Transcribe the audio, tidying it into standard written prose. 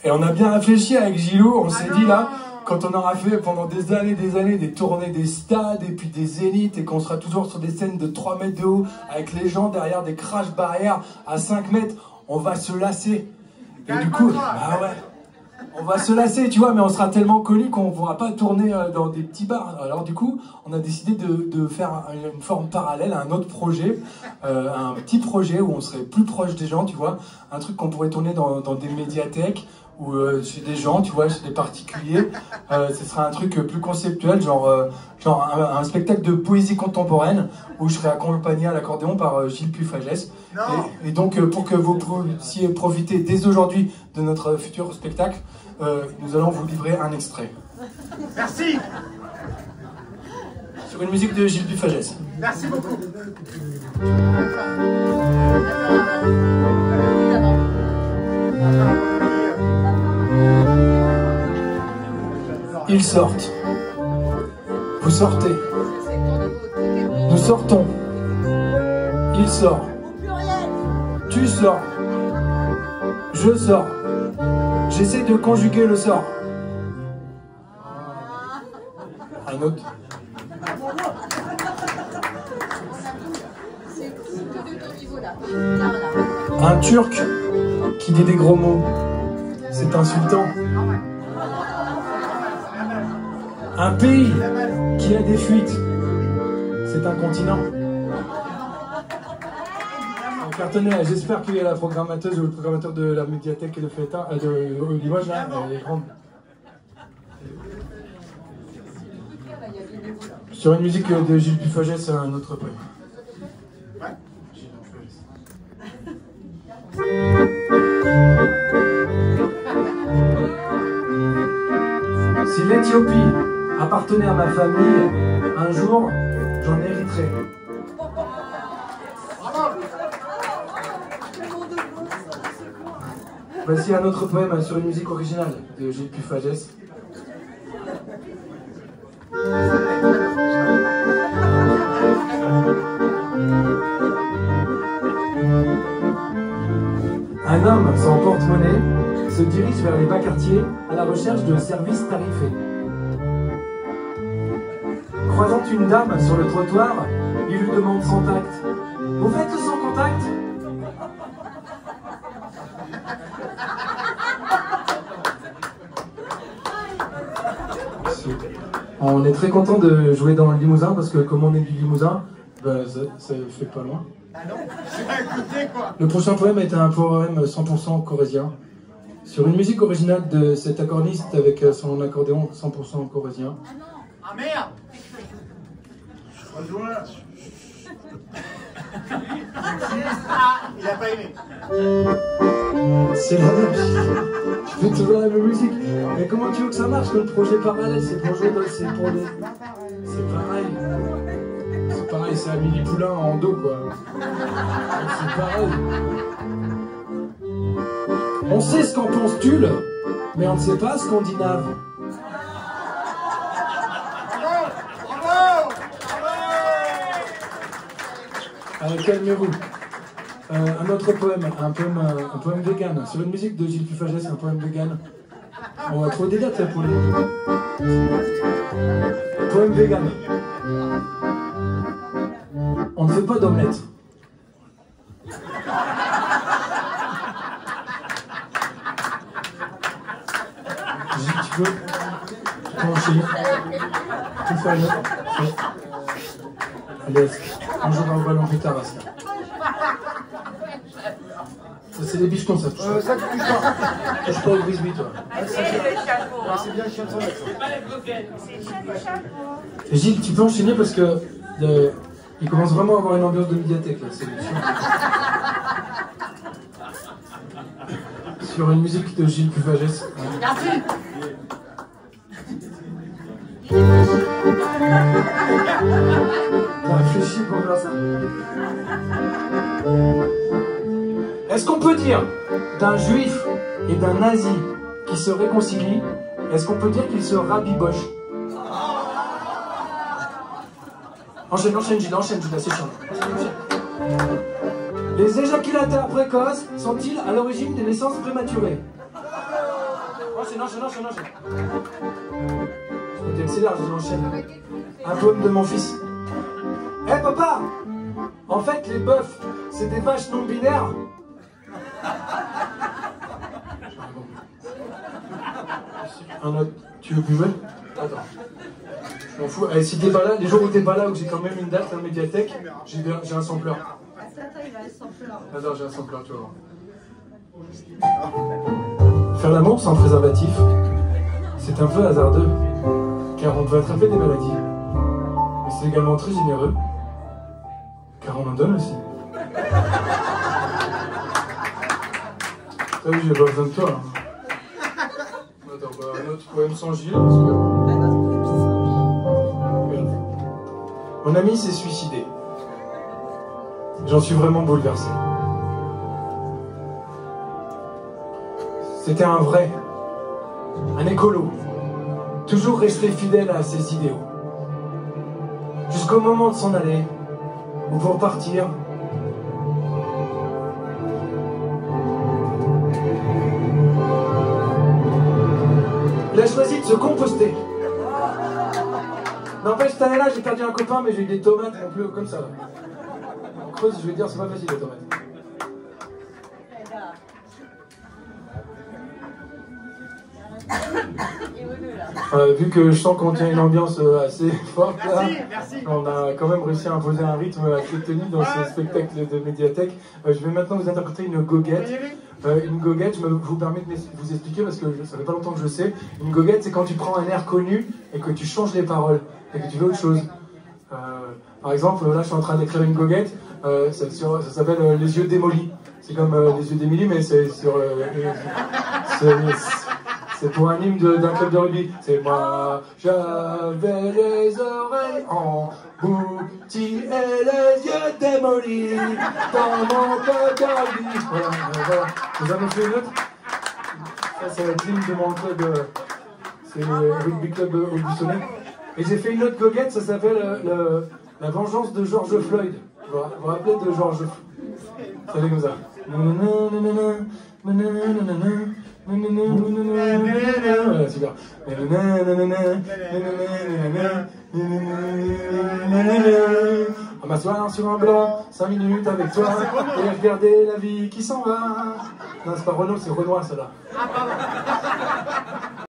Et on a bien réfléchi avec Gilou, on s'est dit là, quand on aura fait pendant des années des tournées des stades et puis des zéniths et qu'on sera toujours sur des scènes de 3 mètres de haut avec les gens derrière des crash barrières à 5 mètres, on va se lasser. Et du coup, bah ouais, on va se lasser, tu vois, mais on sera tellement connus qu'on ne pourra pas tourner dans des petits bars. Alors du coup, on a décidé de faire une forme parallèle à un autre projet, un petit projet où on serait plus proche des gens, tu vois, un truc qu'on pourrait tourner dans des médiathèques, ou chez des gens, tu vois, chez des particuliers. Ce sera un truc plus conceptuel, genre un spectacle de poésie contemporaine où je serai accompagné à l'accordéon par Gilles Pufagès. Et donc, pour que vous puissiez profiter dès aujourd'hui de notre futur spectacle, nous allons vous livrer un extrait. Merci. Sur une musique de Gilles Pufagès. Merci beaucoup. Ils sortent. Vous sortez. Nous sortons. Il sort. Tu sors. Je sors. J'essaie de conjuguer le sort. Un autre. Un Turc qui dit des gros mots. C'est insultant. Un pays qui a des fuites, c'est un continent. J'espère qu'il y a la programmateuse ou le programmateur de la médiathèque et de Feta, de Limoges, là, elle est grande. Sur une musique de Gilles Pufagès, c'est un autre poème. Si l'Éthiopie appartenait à ma famille, un jour, j'en hériterai. Voici un autre poème sur une musique originale de Gilles Pufagès. Un homme sans porte-monnaie se dirige vers les bas quartiers à la recherche de services tarifés. Croisant une dame sur le trottoir, il lui demande sans tact « Vous faites sans contact ?» On est très content de jouer dans le Limousin parce que comme on est du Limousin, ben, ça fait pas loin. Ah non, j'ai écouté quoi. Le prochain poème est un poème 100% corrézien. Sur une musique originale de cet accordiste avec son accordéon 100% corrézien. Ah merde. Il a pas aimé. C'est la même chose. Je fais toujours la même musique. Mais comment tu veux que ça marche? Le projet parallèle, c'est pour jouer dans c'est pour les. C'est pareil. C'est pareil, c'est Amélie Poulain en dos quoi. C'est pareil. On sait ce qu'en pense Tulle, mais on ne sait pas ce qu'on dit Nave. Calmez-vous. Un autre poème, un poème vegan. Sur une musique de Gilles Pufagès, un poème vegan. On va trouver des dates là pour les... Poème vegan. On ne fait pas d'omelette. Gilles, tu peux enchaîner. Tu fais un autre. Allez, un jour on va ballon plus tard là. Ça c'est des bichetons ça. Ça tu touches pas. Touche pas au frisbee toi. C'est bien le chien de son ex. Gilles, tu peux enchaîner parce que il commence vraiment à avoir une ambiance de médiathèque là. C'est sur une musique de Gilles Pufagès. Merci. T'as réfléchi pour faire ça? Est-ce qu'on peut dire d'un juif et d'un nazi qui se réconcilient, est-ce qu'on peut dire qu'ils se rabibochent? Enchaîne Gilles, enchaîne Gilles, c'est chiant. Les éjaculateurs précoces sont-ils à l'origine des naissances prématurées? enchaîne. Je m'accélère, je l'enchaîne. Un poème de mon fils. Hé papa, en fait les bœufs, c'est des vaches non binaires. Un autre, tu veux plus jouer? Attends. Je m'en fous. Allez, si t'es pas là, les jours où t'es pas là, où j'ai quand même une date à la médiathèque, j'ai un sampleur. Attends, il va un sampleur. Attends, j'ai un sampleur, tu vas voir. Faire l'amour sans préservatif, c'est un peu hasardeux, car on peut attraper des maladies. Mais c'est également très généreux, car on en donne aussi. T'as vu, j'ai pas besoin de toi. Hein. Attends, bah, un autre poème sans Gilles, parce que... Oui. Mon ami s'est suicidé. J'en suis vraiment bouleversé. C'était un vrai, un écolo, toujours resté fidèle à ses idéaux. Jusqu'au moment de s'en aller, ou pour partir, il a choisi de se composter. N'empêche, cette année-là, j'ai perdu un copain, mais j'ai eu des tomates non plus comme ça. En Creuse, je vais te dire, c'est pas facile les tomates. Vu que je sens qu'on tient une ambiance assez forte là, on a quand même réussi à imposer un rythme assez tenu dans ce spectacle de médiathèque. Je vais maintenant vous interpréter une goguette. Une goguette, je vous permets de vous expliquer parce que ça fait pas longtemps que je sais. Une goguette, c'est quand tu prends un air connu et que tu changes les paroles et que tu veux autre chose. Par exemple, là je suis en train d'écrire une goguette, ça s'appelle Les yeux démolis. C'est comme Les yeux d'Émilie, mais c'est sur... c'est pour un hymne d'un club de rugby. C'est moi, j'avais les oreilles embouties et les yeux démolis dans mon club de rugby. Voilà. Vous avez fait une autre? Ça, c'est l'hymne de mon club, c'est le rugby club Aubusson. Et j'ai fait une autre goguette, ça s'appelle La vengeance de George Floyd. Vous vous rappelez de George Floyd? Ça fait comme ça. Voilà, super. On m'asseoir sur un blanc, 5 minutes avec toi, et regarder la vie qui s'en va. Non, c'est pas Renaud, c'est Renoir, celle-là.